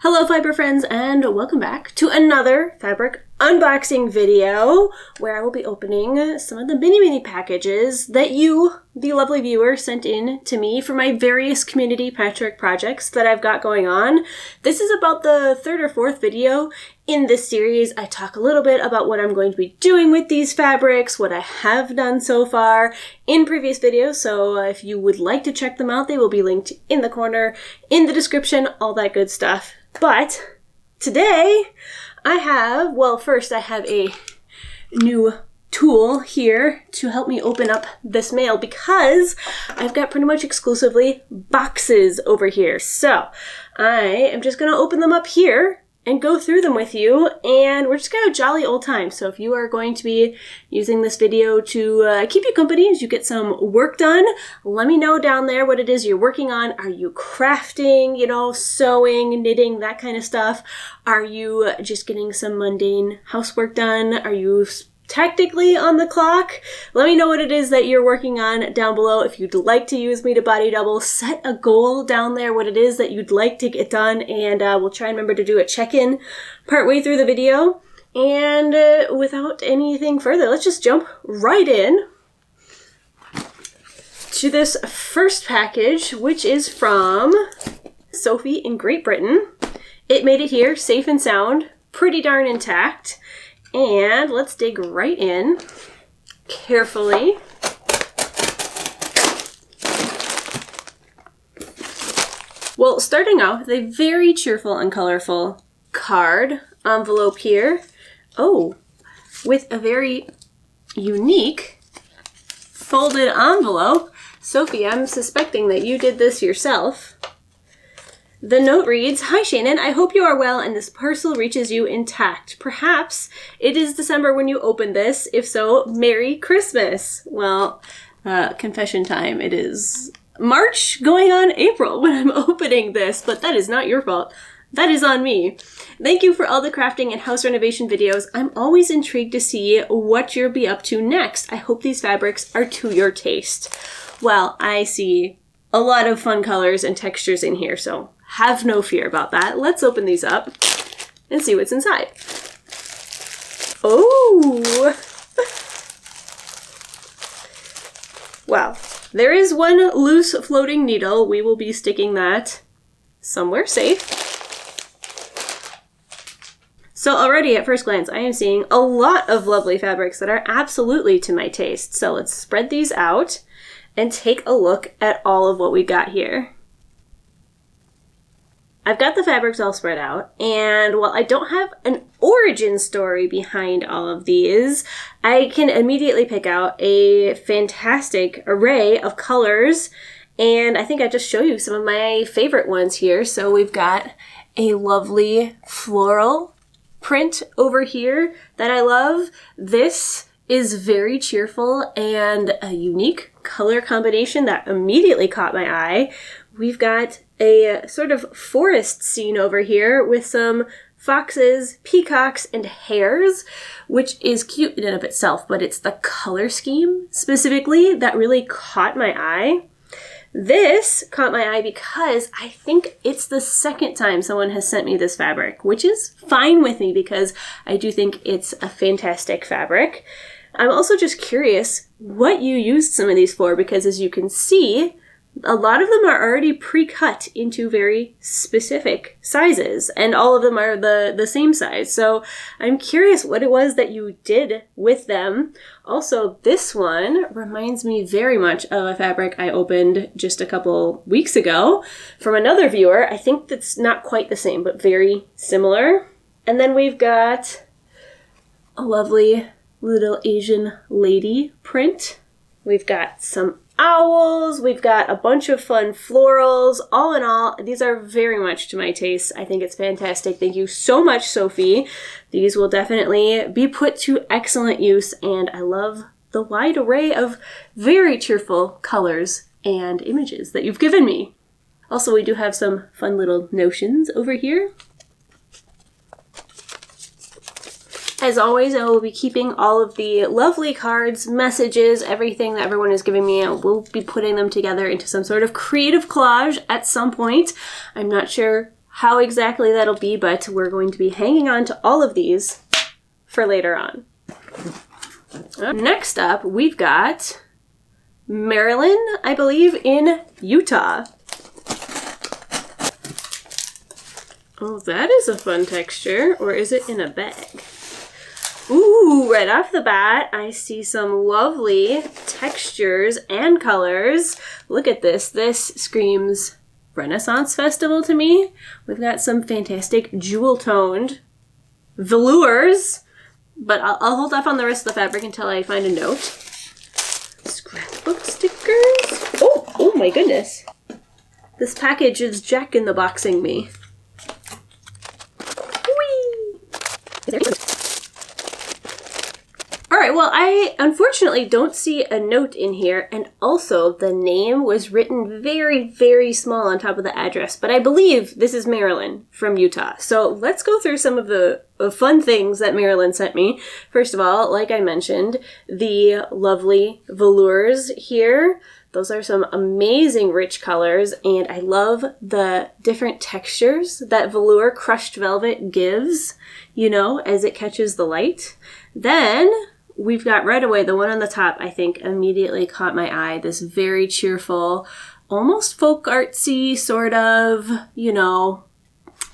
Hello fiber friends and welcome back to another fabric unboxing video where I will be opening some of the mini packages that you, the lovely viewer, sent in to me for my various community patchwork projects that I've got going on. This is about the third or fourth video in this series. I talk a little bit about what I'm going to be doing with these fabrics, what I have done so far in previous videos, so if you would like to check them out, they will be linked in the corner, in the description, all that good stuff. But today first I have a new tool here to help me open up this mail because I've got pretty much exclusively boxes over here. So I am just going to open them up here and go through them with you, and we're just going to have a jolly old time. So if you are going to be using this video to keep you company as you get some work done, let me know down there what it is you're working on. Are you crafting, sewing, knitting, that kind of stuff? Are you just getting some mundane housework done? Are you tactically on the clock? Let me know what it is that you're working on down below. If you'd like to use me to body double, set a goal down there, what it is that you'd like to get done, and we'll try and remember to do a check-in partway through the video. And without anything further, let's just jump right in to this first package, which is from Sophie in Great Britain. It made it here safe and sound, pretty darn intact. And let's dig right in carefully. Well, starting off with a very cheerful and colorful card envelope here. Oh, with a very unique folded envelope. Sophie, I'm suspecting that you did this yourself. The note reads, "Hi Shannon, I hope you are well and this parcel reaches you intact. Perhaps it is December when you open this. If so, Merry Christmas." Well, confession time. It is March going on April when I'm opening this, but that is not your fault. That is on me. Thank you for all the crafting and house renovation videos. I'm always intrigued to see what you'll be up to next. I hope these fabrics are to your taste. Well, I see a lot of fun colors and textures in here, so have no fear about that. Let's open these up and see what's inside. Oh! Wow. There is one loose floating needle. We will be sticking that somewhere safe. So already at first glance, I am seeing a lot of lovely fabrics that are absolutely to my taste. So let's spread these out and take a look at all of what we got here. I've got the fabrics all spread out, and while I don't have an origin story behind all of these, I can immediately pick out a fantastic array of colors, and I think I'll just show you some of my favorite ones here. So we've got a lovely floral print over here that I love. This is very cheerful and a unique color combination that immediately caught my eye. We've got a sort of forest scene over here with some foxes, peacocks, and hares, which is cute in and of itself, but it's the color scheme specifically that really caught my eye. This caught my eye because I think it's the second time someone has sent me this fabric, which is fine with me because I do think it's a fantastic fabric. I'm also just curious what you used some of these for, because as you can see, a lot of them are already pre-cut into very specific sizes, and all of them are the same size. So I'm curious what it was that you did with them. Also, this one reminds me very much of a fabric I opened just a couple weeks ago from another viewer. I think that's not quite the same, but very similar. And then we've got a lovely little Asian lady print. We've got some owls, we've got a bunch of fun florals. All in all, these are very much to my taste. I think it's fantastic. Thank you so much, Sophie. These will definitely be put to excellent use, and I love the wide array of very cheerful colors and images that you've given me. Also, we do have some fun little notions over here. As always, I will be keeping all of the lovely cards, messages, everything that everyone is giving me. I will be putting them together into some sort of creative collage at some point. I'm not sure how exactly that'll be, but we're going to be hanging on to all of these for later on. Next up, we've got Maryland, I believe, in Utah. Oh, that is a fun texture. Or is it in a bag? Ooh, right off the bat, I see some lovely textures and colors. Look at this. This screams Renaissance Festival to me. We've got some fantastic jewel-toned velours, but I'll hold off on the rest of the fabric until I find a note. Scrapbook stickers. Oh my goodness. This package is jack-in-the-boxing me. Alright, well, I unfortunately don't see a note in here, and also the name was written very, very small on top of the address, but I believe this is Marilyn from Utah. So let's go through some of the fun things that Marilyn sent me. First of all, like I mentioned, the lovely velours here. Those are some amazing rich colors, and I love the different textures that velour crushed velvet gives, you know, as it catches the light. Then we've got right away, the one on the top, I think, immediately caught my eye. This very cheerful, almost folk artsy sort of, you know,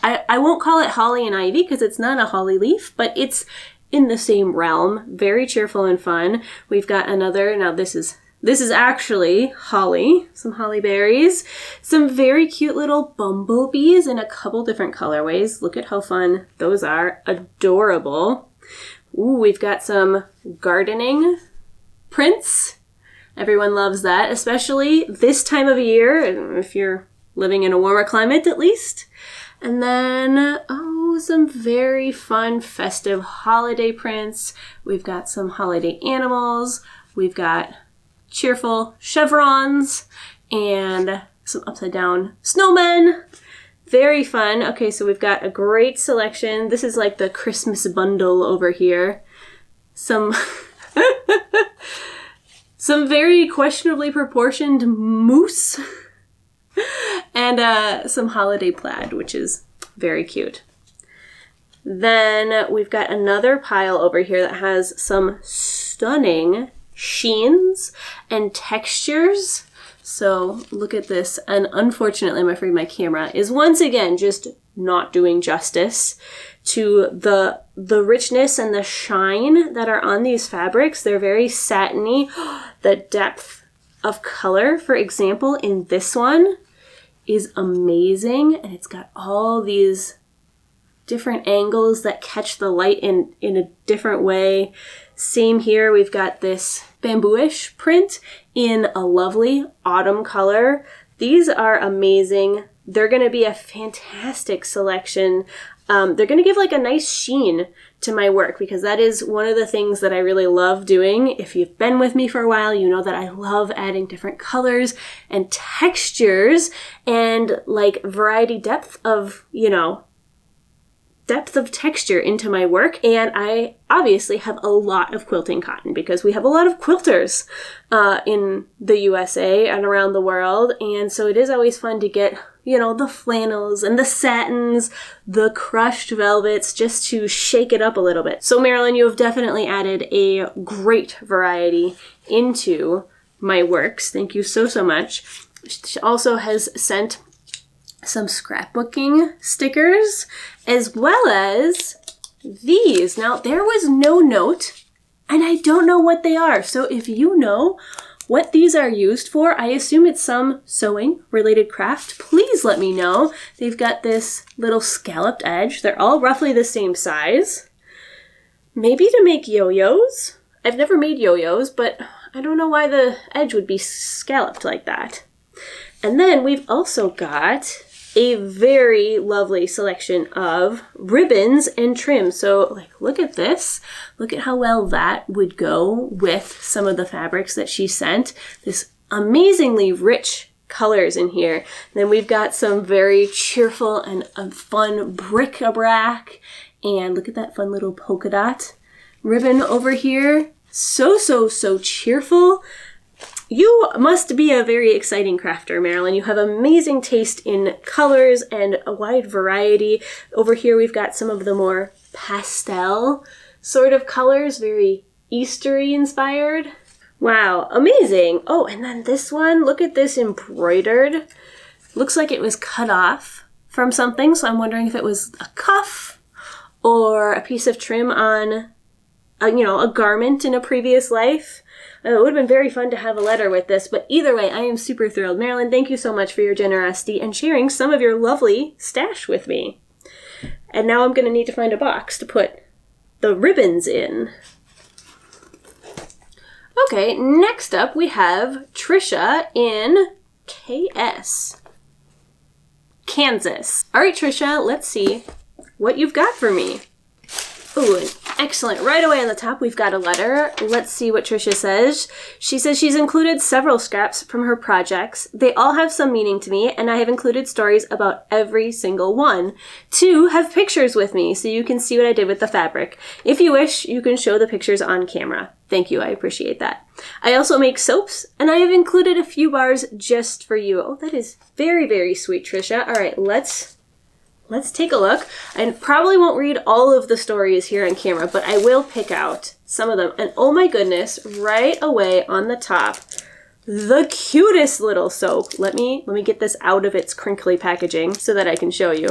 I won't call it holly and ivy because it's not a holly leaf, but it's in the same realm. Very cheerful and fun. We've got another, now this is actually holly, some holly berries, some very cute little bumblebees in a couple different colorways. Look at how fun those are. Adorable. Ooh, we've got some gardening prints. Everyone loves that, especially this time of year, if you're living in a warmer climate at least. And then, some very fun festive holiday prints. We've got some holiday animals. We've got cheerful chevrons and some upside down snowmen. Very fun. Okay, so we've got a great selection. This is like the Christmas bundle over here. Some very questionably proportioned moose and some holiday plaid, which is very cute. Then we've got another pile over here that has some stunning sheens and textures. So look at this, and unfortunately I'm afraid my camera is once again just not doing justice to the richness and the shine that are on these fabrics. They're very satiny. The depth of color, for example, in this one is amazing, and it's got all these different angles that catch the light in a different way. Same here, we've got this bamboo-ish print in a lovely autumn color. These are amazing. They're going to be a fantastic selection. They're going to give like a nice sheen to my work because that is one of the things that I really love doing. If you've been with me for a while, you know that I love adding different colors and textures and like variety depth of, depth of texture into my work. And I obviously have a lot of quilting cotton because we have a lot of quilters in the USA and around the world. And so it is always fun to get, the flannels and the satins, the crushed velvets, just to shake it up a little bit. So Marilyn, you have definitely added a great variety into my works. Thank you so, so much. She also has sent some scrapbooking stickers, as well as these. Now, there was no note, and I don't know what they are. So if you know what these are used for, I assume it's some sewing related craft. Please let me know. They've got this little scalloped edge. They're all roughly the same size. Maybe to make yo-yos. I've never made yo-yos, but I don't know why the edge would be scalloped like that. And then we've also got a very lovely selection of ribbons and trim. So look at this. Look at how well that would go with some of the fabrics that she sent. This amazingly rich colors in here. And then we've got some very cheerful and fun bric-a-brac. And look at that fun little polka dot ribbon over here. So cheerful. You must be a very exciting crafter, Marilyn. You have amazing taste in colors and a wide variety. Over here we've got some of the more pastel sort of colors, very Eastery inspired. Wow, amazing. Oh, and then this one, look at this embroidered. Looks like it was cut off from something, so I'm wondering if it was a cuff or a piece of trim on a garment in a previous life. It would have been very fun to have a letter with this, but either way, I am super thrilled. Marilyn, thank you so much for your generosity and sharing some of your lovely stash with me. And now I'm going to need to find a box to put the ribbons in. Okay, next up we have Trisha in KS, Kansas. All right, Trisha, let's see what you've got for me. Ooh, excellent. Right away on the top, we've got a letter. Let's see what Trisha says. She says she's included several scraps from her projects. They all have some meaning to me, and I have included stories about every single one. 2 have pictures with me, so you can see what I did with the fabric. If you wish, you can show the pictures on camera. Thank you, I appreciate that. I also make soaps, and I have included a few bars just for you. Oh, that is very, very sweet, Trisha. All right, let's take a look. I probably won't read all of the stories here on camera, but I will pick out some of them. And oh my goodness, right away on the top, the cutest little soap. Let me get this out of its crinkly packaging so that I can show you.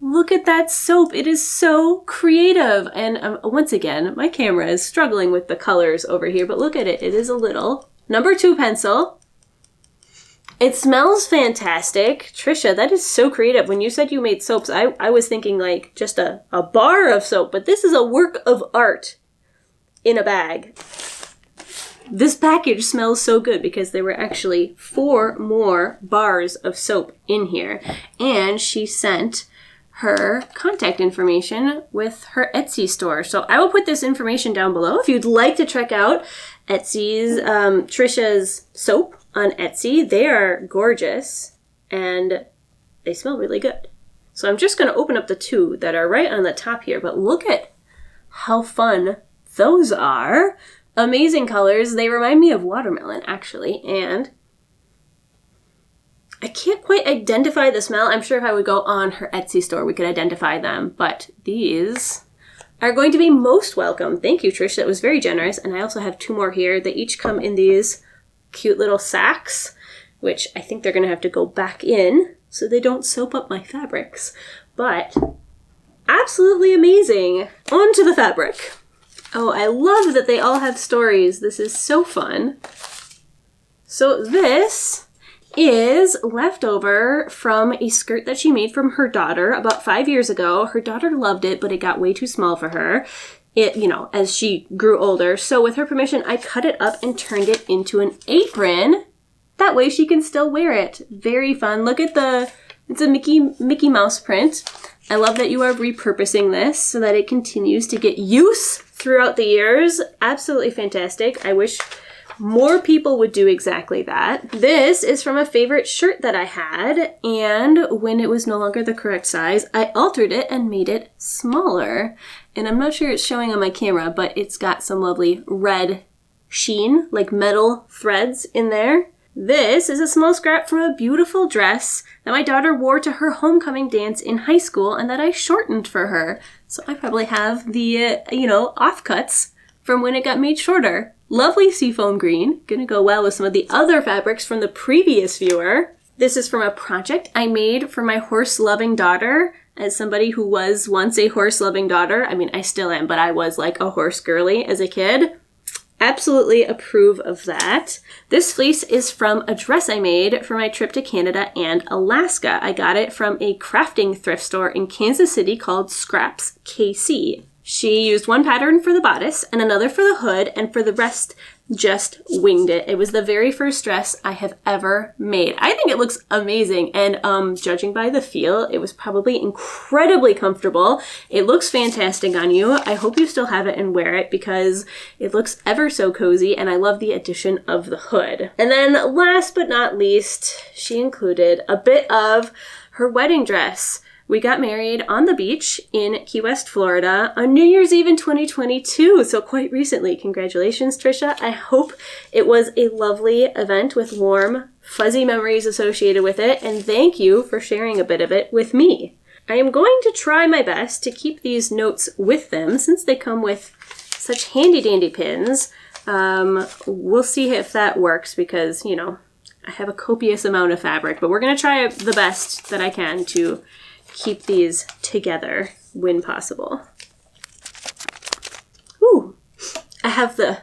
Look at that soap. It is so creative. And once again, my camera is struggling with the colors over here, but look at it. It is a little number 2 pencil. It smells fantastic. Trisha, that is so creative. When you said you made soaps, I was thinking like just a bar of soap, but this is a work of art in a bag. This package smells so good because there were actually 4 more bars of soap in here. And she sent her contact information with her Etsy store. So I will put this information down below if you'd like to check out Etsy's, Trisha's soap on Etsy. They are gorgeous and they smell really good. So I'm just going to open up the 2 that are right on the top here, but look at how fun those are. Amazing colors. They remind me of watermelon, actually, and I can't quite identify the smell. I'm sure if I would go on her Etsy store, we could identify them, but these are going to be most welcome. Thank you, Trish. That was very generous. And I also have 2 more here. They each come in these cute little sacks, which I think they're going to have to go back in so they don't soap up my fabrics. But absolutely amazing. On to the fabric. Oh, I love that they all have stories. This is so fun. So this is leftover from a skirt that she made from her daughter about 5 years ago. Her daughter loved it, but it got way too small for her. As she grew older. So with her permission, I cut it up and turned it into an apron. That way she can still wear it. Very fun. Look at it's a Mickey Mouse print. I love that you are repurposing this so that it continues to get use throughout the years. Absolutely fantastic. I wish more people would do exactly that. This is from a favorite shirt that I had, and when it was no longer the correct size, I altered it and made it smaller. And I'm not sure it's showing on my camera, but it's got some lovely red sheen, like metal threads in there. This is a small scrap from a beautiful dress that my daughter wore to her homecoming dance in high school and that I shortened for her. So I probably have the, offcuts from when it got made shorter. Lovely seafoam green. Gonna go well with some of the other fabrics from the previous viewer. This is from a project I made for my horse-loving daughter. As somebody who was once a horse-loving daughter, I mean, I still am, but I was like a horse girly as a kid. Absolutely approve of that. This fleece is from a dress I made for my trip to Canada and Alaska. I got it from a crafting thrift store in Kansas City called Scraps KC. She used one pattern for the bodice and another for the hood, and for the rest just winged it. It was the very first dress I have ever made. I think it looks amazing, and judging by the feel, it was probably incredibly comfortable. It looks fantastic on you. I hope you still have it and wear it because it looks ever so cozy, and I love the addition of the hood. And then last but not least, she included a bit of her wedding dress. We got married on the beach in Key West, Florida on New Year's Eve in 2022, so quite recently. Congratulations, Trisha. I hope it was a lovely event with warm, fuzzy memories associated with it, and thank you for sharing a bit of it with me. I am going to try my best to keep these notes with them since they come with such handy-dandy pins. We'll see if that works because, you know, I have a copious amount of fabric, but we're going to try the best that I can to keep these together when possible. Ooh, I have the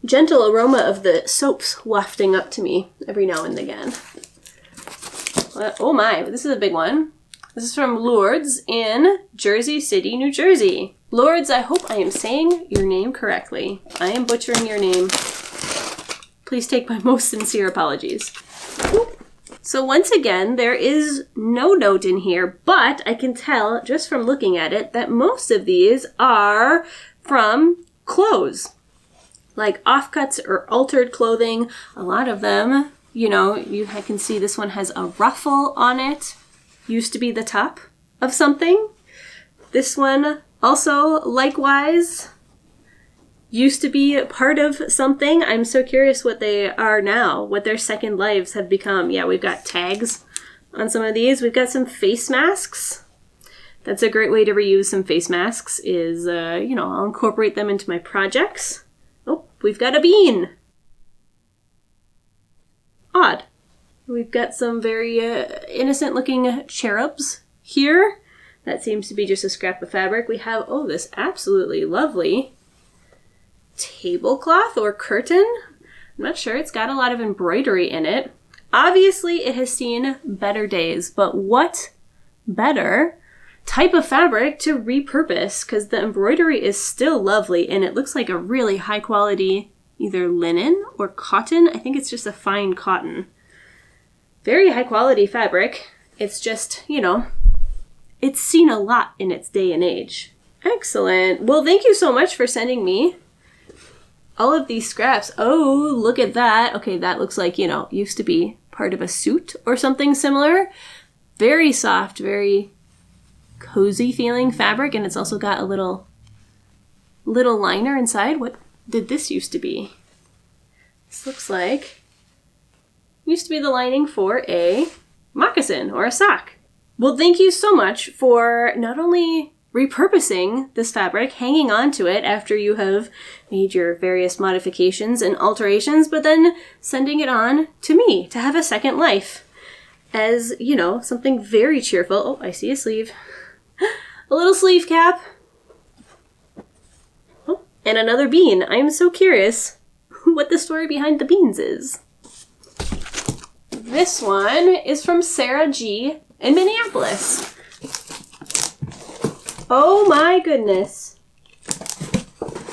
gentle aroma of the soaps wafting up to me every now and again. Oh my, this is a big one. This is from Lourdes in Jersey City, New Jersey. Lourdes, I hope I am saying your name correctly. I am butchering your name. Please take my most sincere apologies. So once again, there is no note in here, but I can tell just from looking at it that most of these are from clothes, like offcuts or altered clothing. A lot of them, you know, I can see this one has a ruffle on it. Used to be the top of something. This one also, likewise, used to be part of something. I'm so curious what they are now, what their second lives have become. Yeah, we've got tags on some of these. We've got some face masks. That's a great way to reuse some face masks is, you know, I'll incorporate them into my projects. Oh, we've got a bean. Odd. We've got some very innocent looking cherubs here. That seems to be just a scrap of fabric. We have, oh, this absolutely lovely tablecloth or curtain. I'm not sure. It's got a lot of embroidery in it. Obviously, it has seen better days, but what better type of fabric to repurpose? Because the embroidery is still lovely, and it looks like a really high quality either linen or cotton. I think it's just a fine cotton. Very high quality fabric. It's just, you know, it's seen a lot in its day and age. Excellent. Well, thank you so much for sending me all of these scraps. Oh, look at that. Okay, that looks like, you know, used to be part of a suit or something similar. Very soft, very cozy feeling fabric, and it's also got a little liner inside. What did this used to be? This looks like used to be the lining for a moccasin or a sock. Well, thank you so much for not only repurposing this fabric, hanging on to it after you have made your various modifications and alterations, but then sending it on to me to have a second life as, you know, something very cheerful. Oh, I see a sleeve. A little sleeve cap. Oh, and another bean. I'm so curious what the story behind the beans is. This one is from Sarah G. in Minneapolis. Oh my goodness.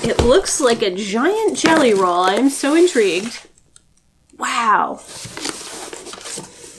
It looks like a giant jelly roll. I'm so intrigued. Wow.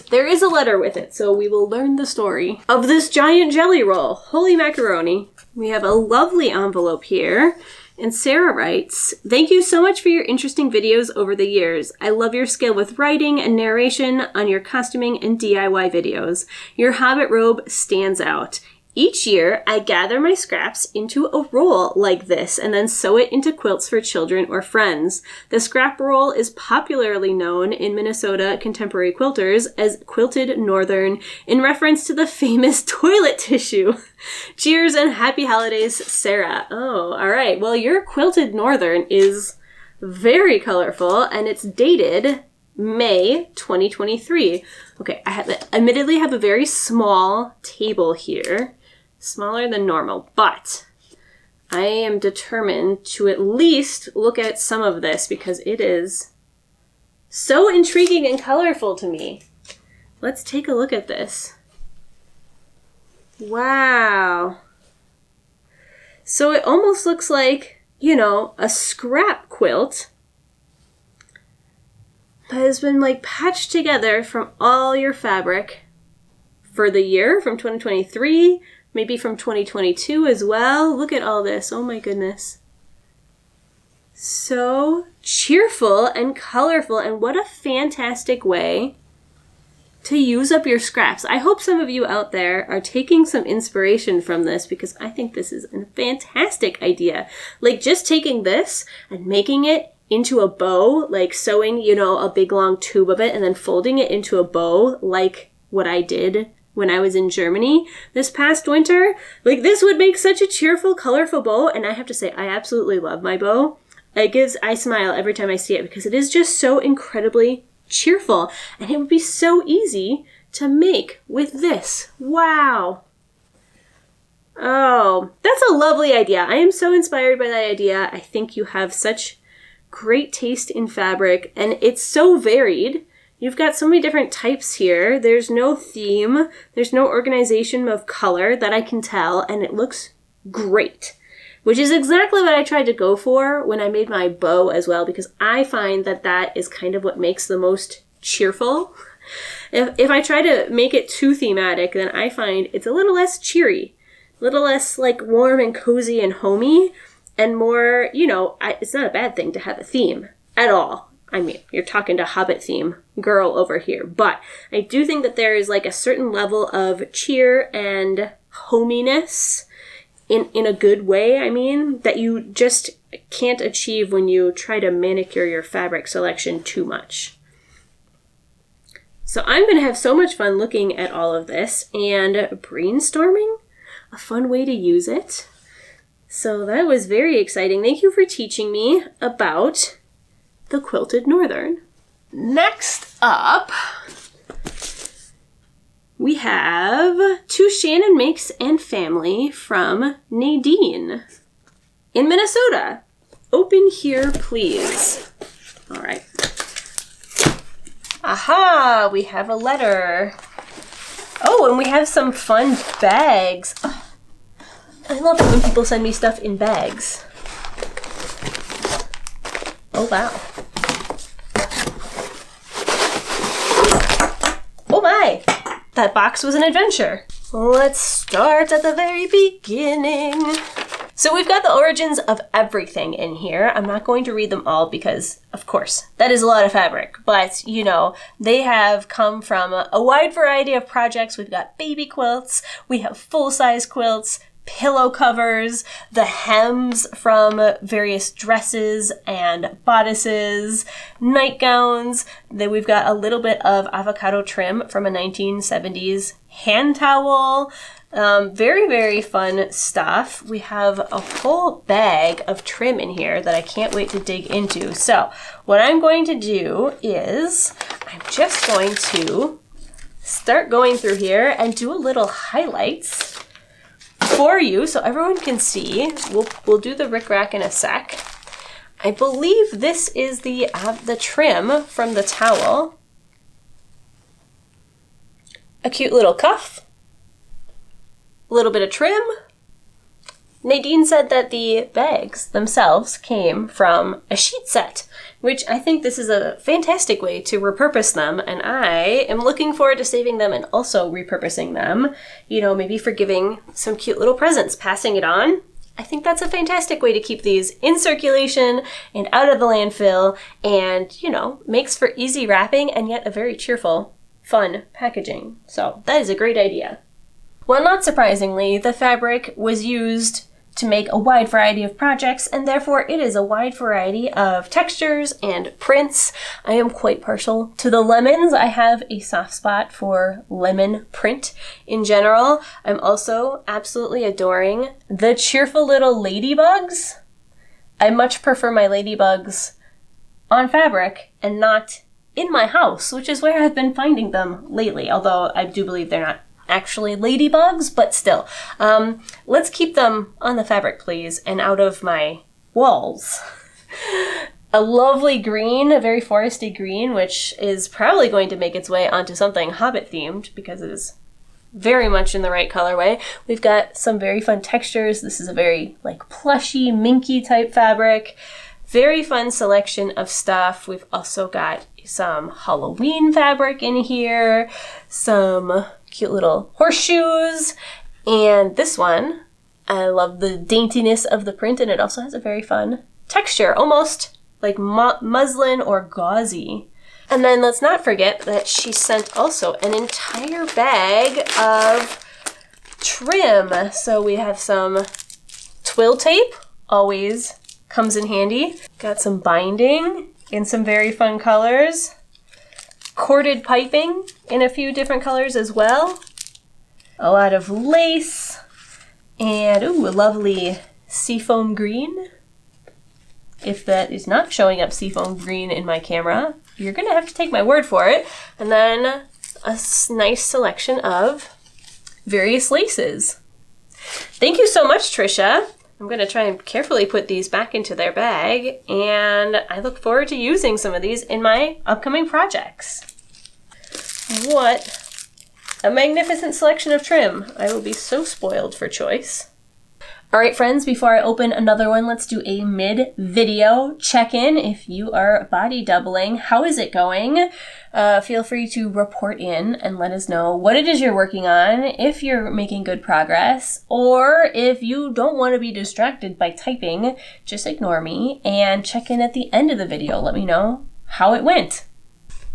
There is a letter with it, so we will learn the story of this giant jelly roll. Holy macaroni. We have a lovely envelope here. And Sarah writes, "Thank you so much for your interesting videos over the years. I love your skill with writing and narration on your costuming and DIY videos. Your Hobbit robe stands out. Each year, I gather my scraps into a roll like this and then sew it into quilts for children or friends. The scrap roll is popularly known in Minnesota contemporary quilters as Quilted Northern in reference to the famous toilet tissue. Cheers and happy holidays, Sarah." Oh, all right. Well, your Quilted Northern is very colorful and it's dated May 2023. Okay, admittedly have a very small table here. Smaller than normal, but I am determined to at least look at some of this because it is so intriguing and colorful to me. Let's take a look at this. Wow. So it almost looks like, you know, a scrap quilt that has been like patched together from all your fabric for the year from 2023. Maybe from 2022 as well. Look at all this. Oh my goodness. So cheerful and colorful, and what a fantastic way to use up your scraps. I hope some of you out there are taking some inspiration from this because I think this is a fantastic idea. Like just taking this and making it into a bow, like sewing, you know, a big long tube of it and then folding it into a bow like what I did when I was in Germany this past winter. Like this would make such a cheerful, colorful bow. And I have to say, I absolutely love my bow. I smile every time I see it because it is just so incredibly cheerful. And it would be so easy to make with this. Wow. Oh, that's a lovely idea. I am so inspired by that idea. I think you have such great taste in fabric and it's so varied. You've got so many different types here. There's no theme. There's no organization of color that I can tell, and it looks great, which is exactly what I tried to go for when I made my bow as well, because I find that that is kind of what makes the most cheerful. If I try to make it too thematic, then I find it's a little less cheery, a little less like warm and cozy and homey, and more, you know, it's not a bad thing to have a theme at all. I mean, you're talking to Hobbit theme girl over here, but I do think that there is like a certain level of cheer and hominess in a good way, I mean, that you just can't achieve when you try to manicure your fabric selection too much. So I'm going to have so much fun looking at all of this and brainstorming a fun way to use it. So that was very exciting. Thank you for teaching me about the Quilted Northern. Next up, we have To Shannon Makes and Family from Nadine in Minnesota. Open here, please. All right. Aha, we have a letter. Oh, and we have some fun bags. Oh, I love it when people send me stuff in bags. Oh, wow. Oh my! That box was an adventure. Let's start at the very beginning. So we've got the origins of everything in here. I'm not going to read them all because, of course, that is a lot of fabric. But, you know, they have come from a wide variety of projects. We've got baby quilts, we have full-size quilts, pillow covers, the hems from various dresses and bodices, nightgowns. Then we've got a little bit of avocado trim from a 1970s hand towel. Very, very fun stuff. We have a whole bag of trim in here that I can't wait to dig into. So what I'm going to do is I'm just going to start going through here and do a little highlights for you so everyone can see. We'll do the rickrack in a sec. I believe this is the trim from the towel. A cute little cuff. A little bit of trim. Nadine said that the bags themselves came from a sheet set, which I think this is a fantastic way to repurpose them, and I am looking forward to saving them and also repurposing them, you know, maybe for giving some cute little presents, passing it on. I think that's a fantastic way to keep these in circulation and out of the landfill and, you know, makes for easy wrapping and yet a very cheerful, fun packaging. So that is a great idea. Well, not surprisingly, the fabric was used to make a wide variety of projects, and therefore it is a wide variety of textures and prints. I am quite partial to the lemons. I have a soft spot for lemon print in general. I'm also absolutely adoring the cheerful little ladybugs. I much prefer my ladybugs on fabric and not in my house, which is where I've been finding them lately, although I do believe they're not actually ladybugs, but still. Let's keep them on the fabric, please, and out of my walls. A lovely green, a very foresty green, which is probably going to make its way onto something Hobbit themed because it is very much in the right colorway. We've got some very fun textures. This is a very like plushy, minky type fabric. Very fun selection of stuff. We've also got some Halloween fabric in here, some cute little horseshoes, and this one, I love the daintiness of the print, and it also has a very fun texture, almost like muslin or gauzy. And then let's not forget that she sent also an entire bag of trim. So we have some twill tape, always comes in handy. Got some binding in some very fun colors. Corded piping in a few different colors as well. A lot of lace. And ooh, a lovely seafoam green. If that is not showing up seafoam green in my camera, you're gonna have to take my word for it. And then a nice selection of various laces. Thank you so much, Trisha. I'm gonna try and carefully put these back into their bag, and I look forward to using some of these in my upcoming projects. What a magnificent selection of trim. I will be so spoiled for choice. All right, friends, before I open another one, let's do a mid-video check-in. If you are body doubling, how is it going? Feel free to report in and let us know what it is you're working on, if you're making good progress, or if you don't want to be distracted by typing, just ignore me and check in at the end of the video. Let me know how it went.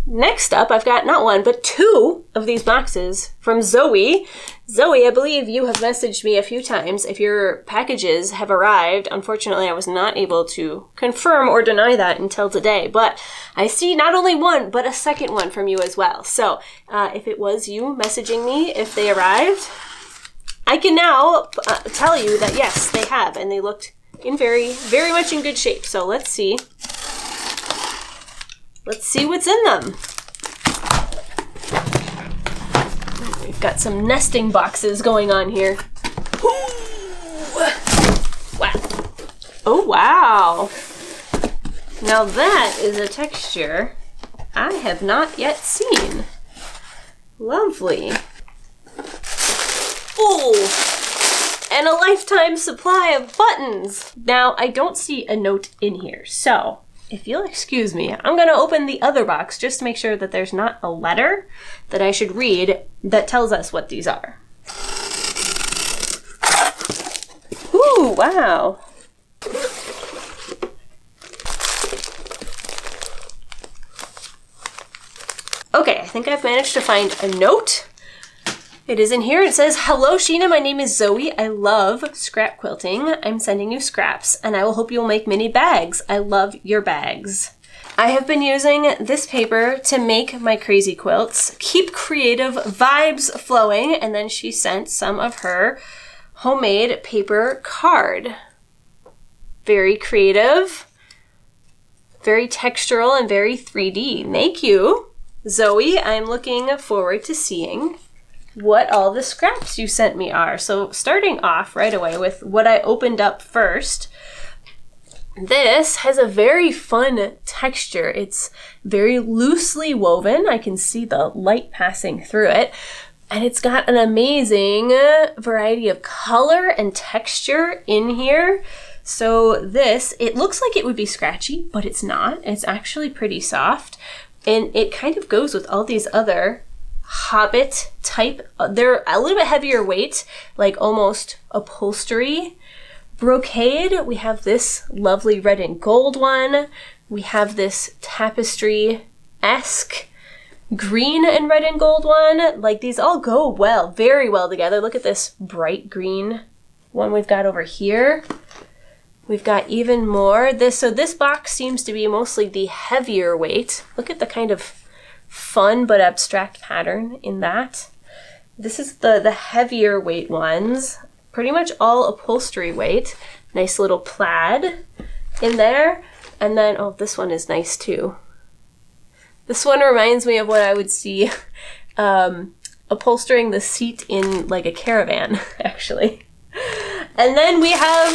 Next up, I've got not one, but two of these boxes from Zoe. Zoe, I believe you have messaged me a few times if your packages have arrived. Unfortunately, I was not able to confirm or deny that until today, but I see not only one, but a second one from you as well. So if it was you messaging me if they arrived, I can now tell you that yes, they have, and they looked in very much in good shape. So let's see. Let's see what's in them. We've got some nesting boxes going on here. Ooh. Wow. Oh, wow. Now that is a texture I have not yet seen. Lovely. Oh, and a lifetime supply of buttons. Now, I don't see a note in here, so if you'll excuse me, I'm going to open the other box just to make sure that there's not a letter that I should read that tells us what these are. Ooh, wow. Okay, I think I've managed to find a note. It is in here. It says, "Hello, Sheena. My name is Zoe. I love scrap quilting. I'm sending you scraps, and I will hope you'll make mini bags. I love your bags. I have been using this paper to make my crazy quilts. Keep creative vibes flowing." And then she sent some of her homemade paper card. Very creative, very textural, and very 3D. Thank you, Zoe. I'm looking forward to seeing what all the scraps you sent me are. So starting off right away with what I opened up first, this has a very fun texture. It's very loosely woven. I can see the light passing through it. And it's got an amazing variety of color and texture in here. So this, it looks like it would be scratchy, but it's not. It's actually pretty soft. And it kind of goes with all these other Hobbit type. They're a little bit heavier weight, like almost upholstery. Brocade, we have this lovely red and gold one. We have this tapestry-esque green and red and gold one. Like, these all go well, very well together. Look at this bright green one we've got over here. We've got even more. So this box seems to be mostly the heavier weight. Look at the kind of fun but abstract pattern in that. This is the heavier weight ones, pretty much all upholstery weight. Nice little plaid in there. And then, oh, this one is nice too. This one reminds me of what I would see upholstering the seat in like a caravan, actually. And then we have,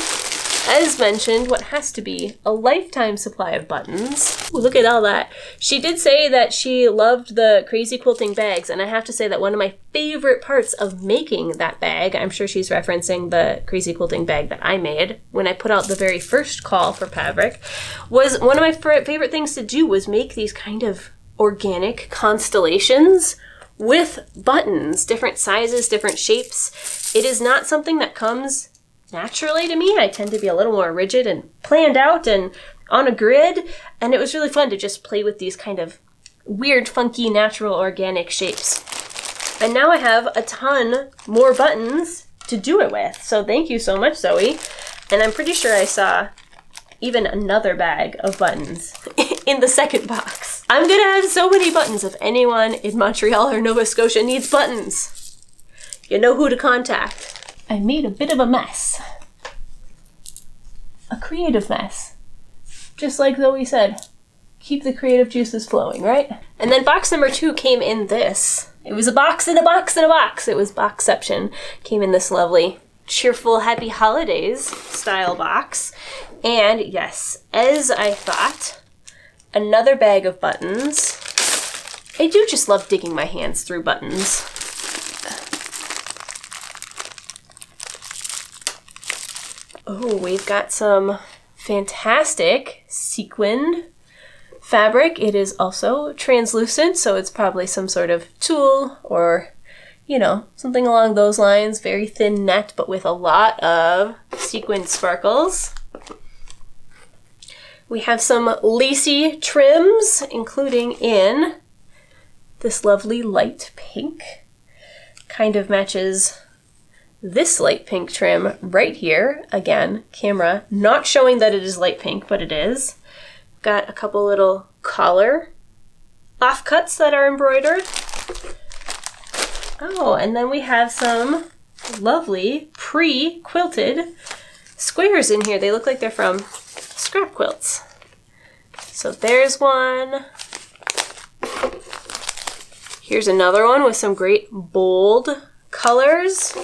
as mentioned, what has to be a lifetime supply of buttons. Ooh, look at all that. She did say that she loved the crazy quilting bags, and I have to say that one of my favorite parts of making that bag, I'm sure she's referencing the crazy quilting bag that I made when I put out the very first call for fabric, was one of my favorite things to do was make these kind of organic constellations with buttons, different sizes, different shapes. It is not something that comes naturally to me. I tend to be a little more rigid and planned out and on a grid, and it was really fun to just play with these kind of weird, funky, natural, organic shapes. And now I have a ton more buttons to do it with. So thank you so much, Zoe. And I'm pretty sure I saw even another bag of buttons in the second box. I'm gonna have so many buttons. If anyone in Montreal or Nova Scotia needs buttons, you know who to contact. I made a bit of a mess. A creative mess. Just like Zoe said, keep the creative juices flowing, right? And then box number 2 came in this. It was a box in a box in a box. It was Boxception. Came in this lovely, cheerful, happy holidays style box. And yes, as I thought, another bag of buttons. I do just love digging my hands through buttons. Oh, we've got some fantastic sequined fabric. It is also translucent, so it's probably some sort of tulle or, you know, something along those lines. Very thin net, but with a lot of sequined sparkles. We have some lacy trims, including in this lovely light pink. Kind of matches this light pink trim right here. Again, camera not showing that it is light pink, but it is. Got a couple little collar offcuts that are embroidered. Oh, and then we have some lovely pre-quilted squares in here. They look like they're from scrap quilts. So there's one. Here's another one with some great bold colors.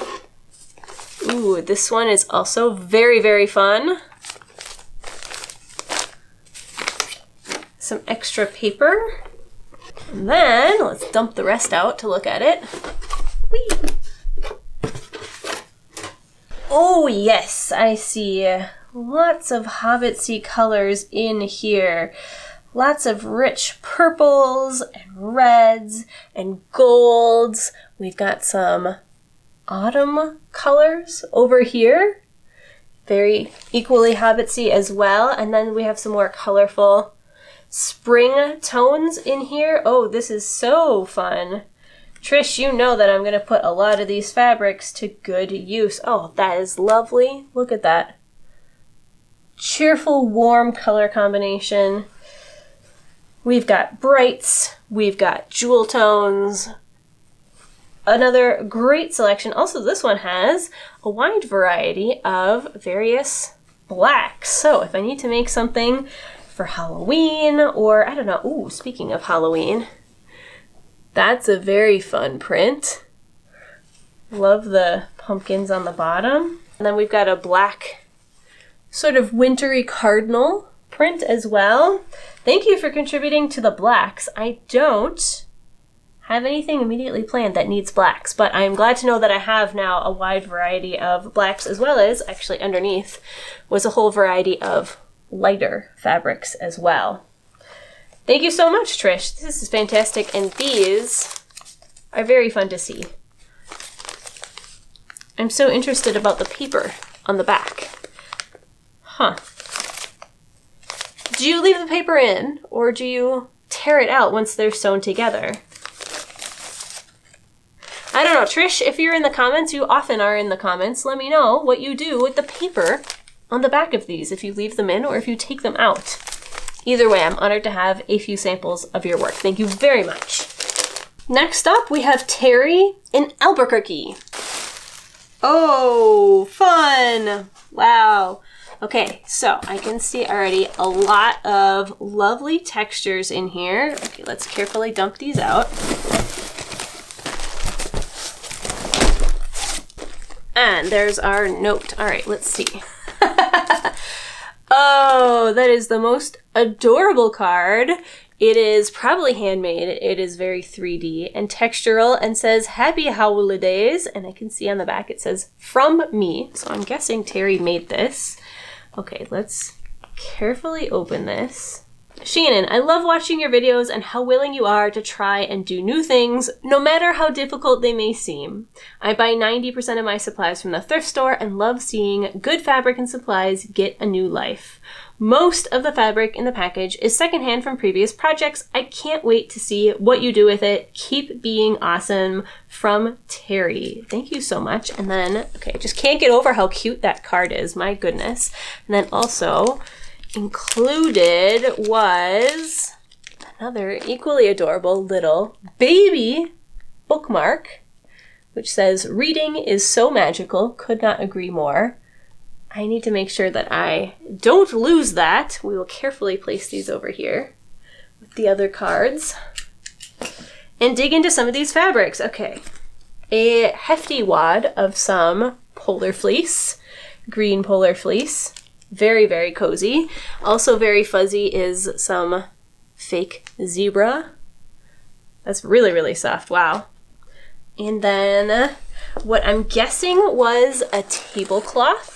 Ooh, this one is also very, very fun. Some extra paper. And then let's dump the rest out to look at it. Whee! Oh yes, I see lots of Hobbitsy colors in here. Lots of rich purples and reds and golds. We've got some autumn colors over here. Very equally Hobbitsy as well. And then we have some more colorful spring tones in here. Oh, this is so fun. Trish, you know that I'm going to put a lot of these fabrics to good use. Oh, that is lovely. Look at that. Cheerful, warm color combination. We've got brights. We've got jewel tones. Another great selection. Also, this one has a wide variety of various blacks. So if I need to make something for Halloween, or I don't know, ooh, speaking of Halloween, that's a very fun print. Love the pumpkins on the bottom. And then we've got a black sort of wintry cardinal print as well. Thank you for contributing to the blacks. I don't have anything immediately planned that needs blacks, but I'm glad to know that I have now a wide variety of blacks, as well as actually underneath was a whole variety of lighter fabrics as well. Thank you so much, Trish. This is fantastic, and these are very fun to see. I'm so interested about the paper on the back. Huh. Do you leave the paper in, or do you tear it out once they're sewn together? I don't know, Trish, if you're in the comments, you often are in the comments, let me know what you do with the paper on the back of these, if you leave them in or if you take them out. Either way, I'm honored to have a few samples of your work. Thank you very much. Next up, we have Terry in Albuquerque. Oh, fun! Wow. Okay, so I can see already a lot of lovely textures in here. Okay, let's carefully dump these out. And there's our note. All right, let's see. Oh, that is the most adorable card. It is probably handmade. It is very 3D and textural and says Happy Holidays. And I can see on the back it says from me. So I'm guessing Terry made this. Okay, let's carefully open this. Shannon, I love watching your videos and how willing you are to try and do new things, no matter how difficult they may seem. I buy 90% of my supplies from the thrift store and love seeing good fabric and supplies get a new life. Most of the fabric in the package is secondhand from previous projects. I can't wait to see what you do with it. Keep being awesome. From Terry. Thank you so much. And then, okay, just can't get over how cute that card is. My goodness. And then also included was another equally adorable little baby bookmark, which says, "Reading is so magical. Could not agree more." I need to make sure that I don't lose that. We will carefully place these over here with the other cards and dig into some of these fabrics. Okay, a hefty wad of some polar fleece, green polar fleece. Very, very cozy. Also very fuzzy is some fake zebra. That's really, really soft. Wow. And then what I'm guessing was a tablecloth,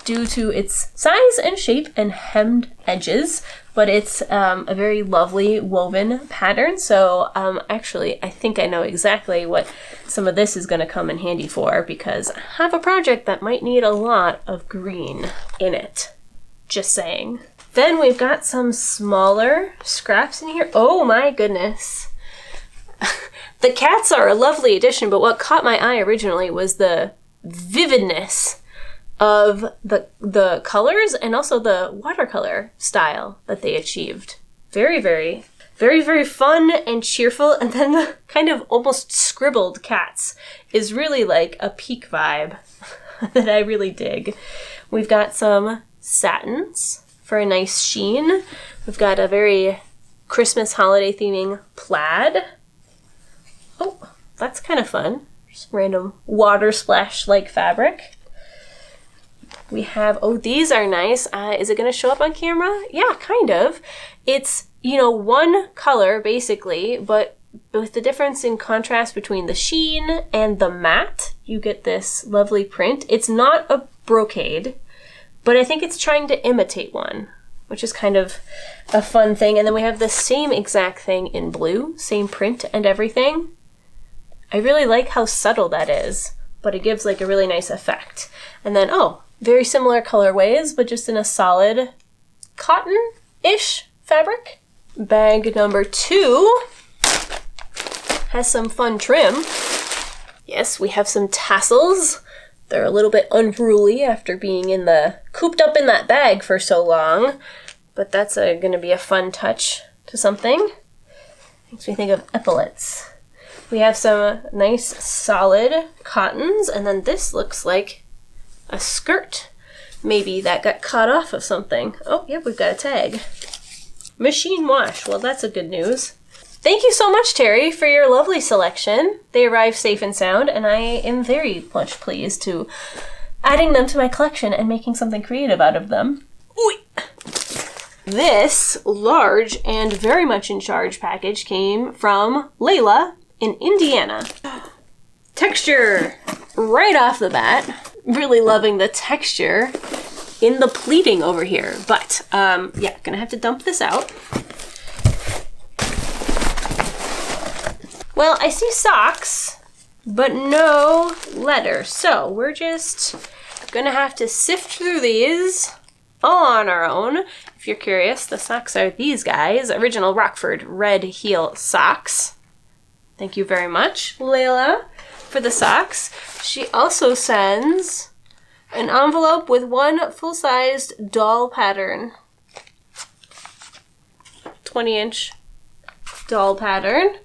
due to its size and shape and hemmed edges, but it's a very lovely woven pattern. So actually, I think I know exactly what some of this is going to come in handy for, because I have a project that might need a lot of green in it. Just saying. Then we've got some smaller scraps in here. Oh my goodness. The cats are a lovely addition, but what caught my eye originally was the vividness of the colors and also the watercolor style that they achieved. Very, very, very, very fun and cheerful. And then the kind of almost scribbled cats is really like a peak vibe that I really dig. We've got some satins for a nice sheen. We've got a very Christmas holiday theming plaid. Oh, that's kind of fun. Just random water splash like fabric. We have, oh, these are nice. Is it going to show up on camera? Yeah, kind of. It's, you know, one color basically, but with the difference in contrast between the sheen and the matte, you get this lovely print. It's not a brocade, but I think it's trying to imitate one, which is kind of a fun thing. And then we have the same exact thing in blue, same print and everything. I really like how subtle that is, but it gives like a really nice effect. And then, oh, very similar colorways, but just in a solid cotton-ish fabric. Bag number 2 has some fun trim. Yes, we have some tassels. They're a little bit unruly after being cooped up in that bag for so long, but that's going to be a fun touch to something. Makes me think of epaulets. We have some nice solid cottons, and then this looks like a skirt, maybe that got cut off of something. Oh, yeah, we've got a tag. Machine wash. Well, that's a good news. Thank you so much, Terry, for your lovely selection. They arrived safe and sound, and I am very much pleased to adding them to my collection and making something creative out of them. Ooh. This large and very much in charge package came from Layla in Indiana. Texture right off the bat. Really loving the texture in the pleating over here. But, yeah, gonna have to dump this out. Well, I see socks, but no letter. So we're just gonna have to sift through these all on our own. If you're curious, the socks are these guys. Original Rockford red heel socks. Thank you very much, Layla, for the socks. She also sends an envelope with one full-sized doll pattern. 20-inch doll pattern.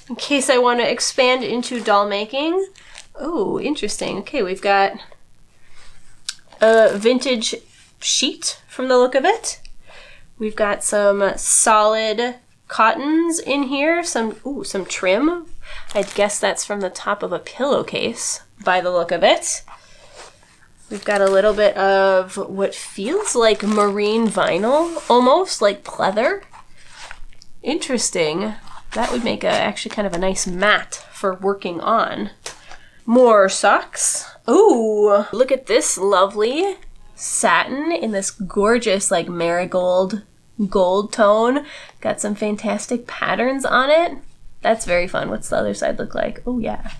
In case I want to expand into doll making. Oh, interesting. Okay, we've got a vintage sheet from the look of it. We've got some solid cottons in here, some trim. I'd guess that's from the top of a pillowcase by the look of it. We've got a little bit of what feels like marine vinyl, almost like pleather. Interesting. That would make actually kind of a nice mat for working on. More socks. Ooh, look at this lovely satin in this gorgeous like marigold gold tone. Got some fantastic patterns on it. That's very fun. What's the other side look like? Oh yeah.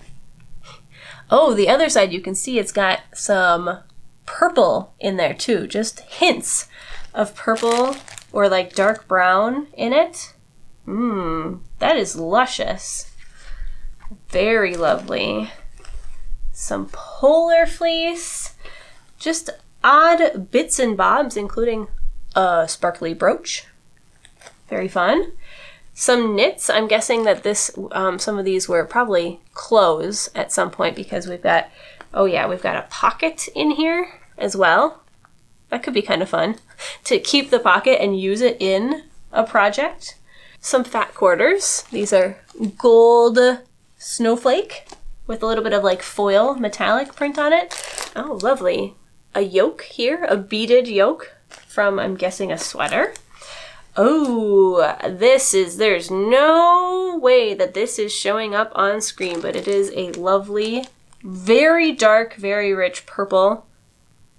Oh, the other side you can see it's got some purple in there too. Just hints of purple or like dark brown in it. That is luscious. Very lovely. Some polar fleece. Just odd bits and bobs, including a sparkly brooch. Very fun. Some knits. I'm guessing that this, some of these were probably clothes at some point because we've got, oh yeah, we've got a pocket in here as well. That could be kind of fun to keep the pocket and use it in a project. Some fat quarters. These are gold snowflake with a little bit of like foil metallic print on it. Oh, lovely. A yoke here, a beaded yoke from, I'm guessing, a sweater. Oh, there's no way that this is showing up on screen, but it is a lovely, very dark, very rich purple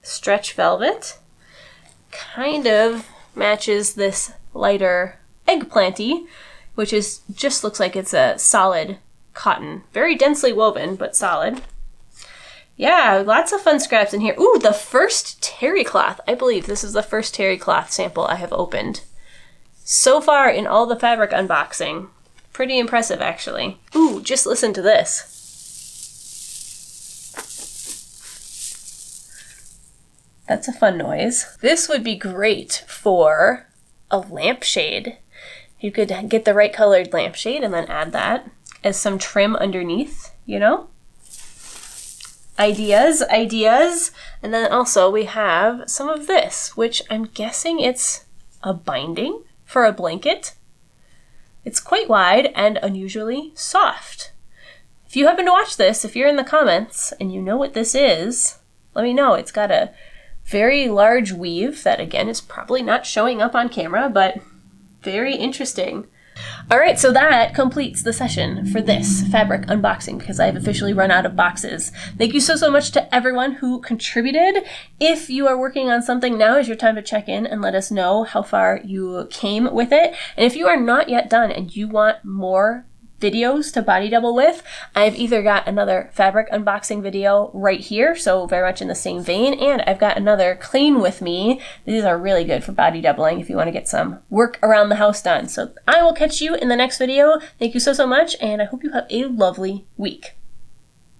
stretch velvet. Kind of matches this lighter eggplanty, which is just looks like it's a solid cotton. Very densely woven, but solid. Yeah, lots of fun scraps in here. Ooh, the first terry cloth. I believe this is the first terry cloth sample I have opened so far in all the fabric unboxing. Pretty impressive, actually. Ooh, just listen to this. That's a fun noise. This would be great for a lampshade. You could get the right colored lampshade and then add that as some trim underneath, you know? Ideas. And then also we have some of this, which I'm guessing it's a binding for a blanket. It's quite wide and unusually soft. If you happen to watch this, if you're in the comments and you know what this is, let me know. It's got a very large weave that, again, is probably not showing up on camera, but very interesting. All right, so that completes the session for this fabric unboxing because I've officially run out of boxes. Thank you so much to everyone who contributed. If you are working on something, now is your time to check in and let us know how far you came with it. And if you are not yet done and you want more videos to body double with, I've either got another fabric unboxing video right here, so very much in the same vein, and I've got another clean with me. These are really good for body doubling if you want to get some work around the house done. So I will catch you in the next video. Thank you so much, and I hope you have a lovely week.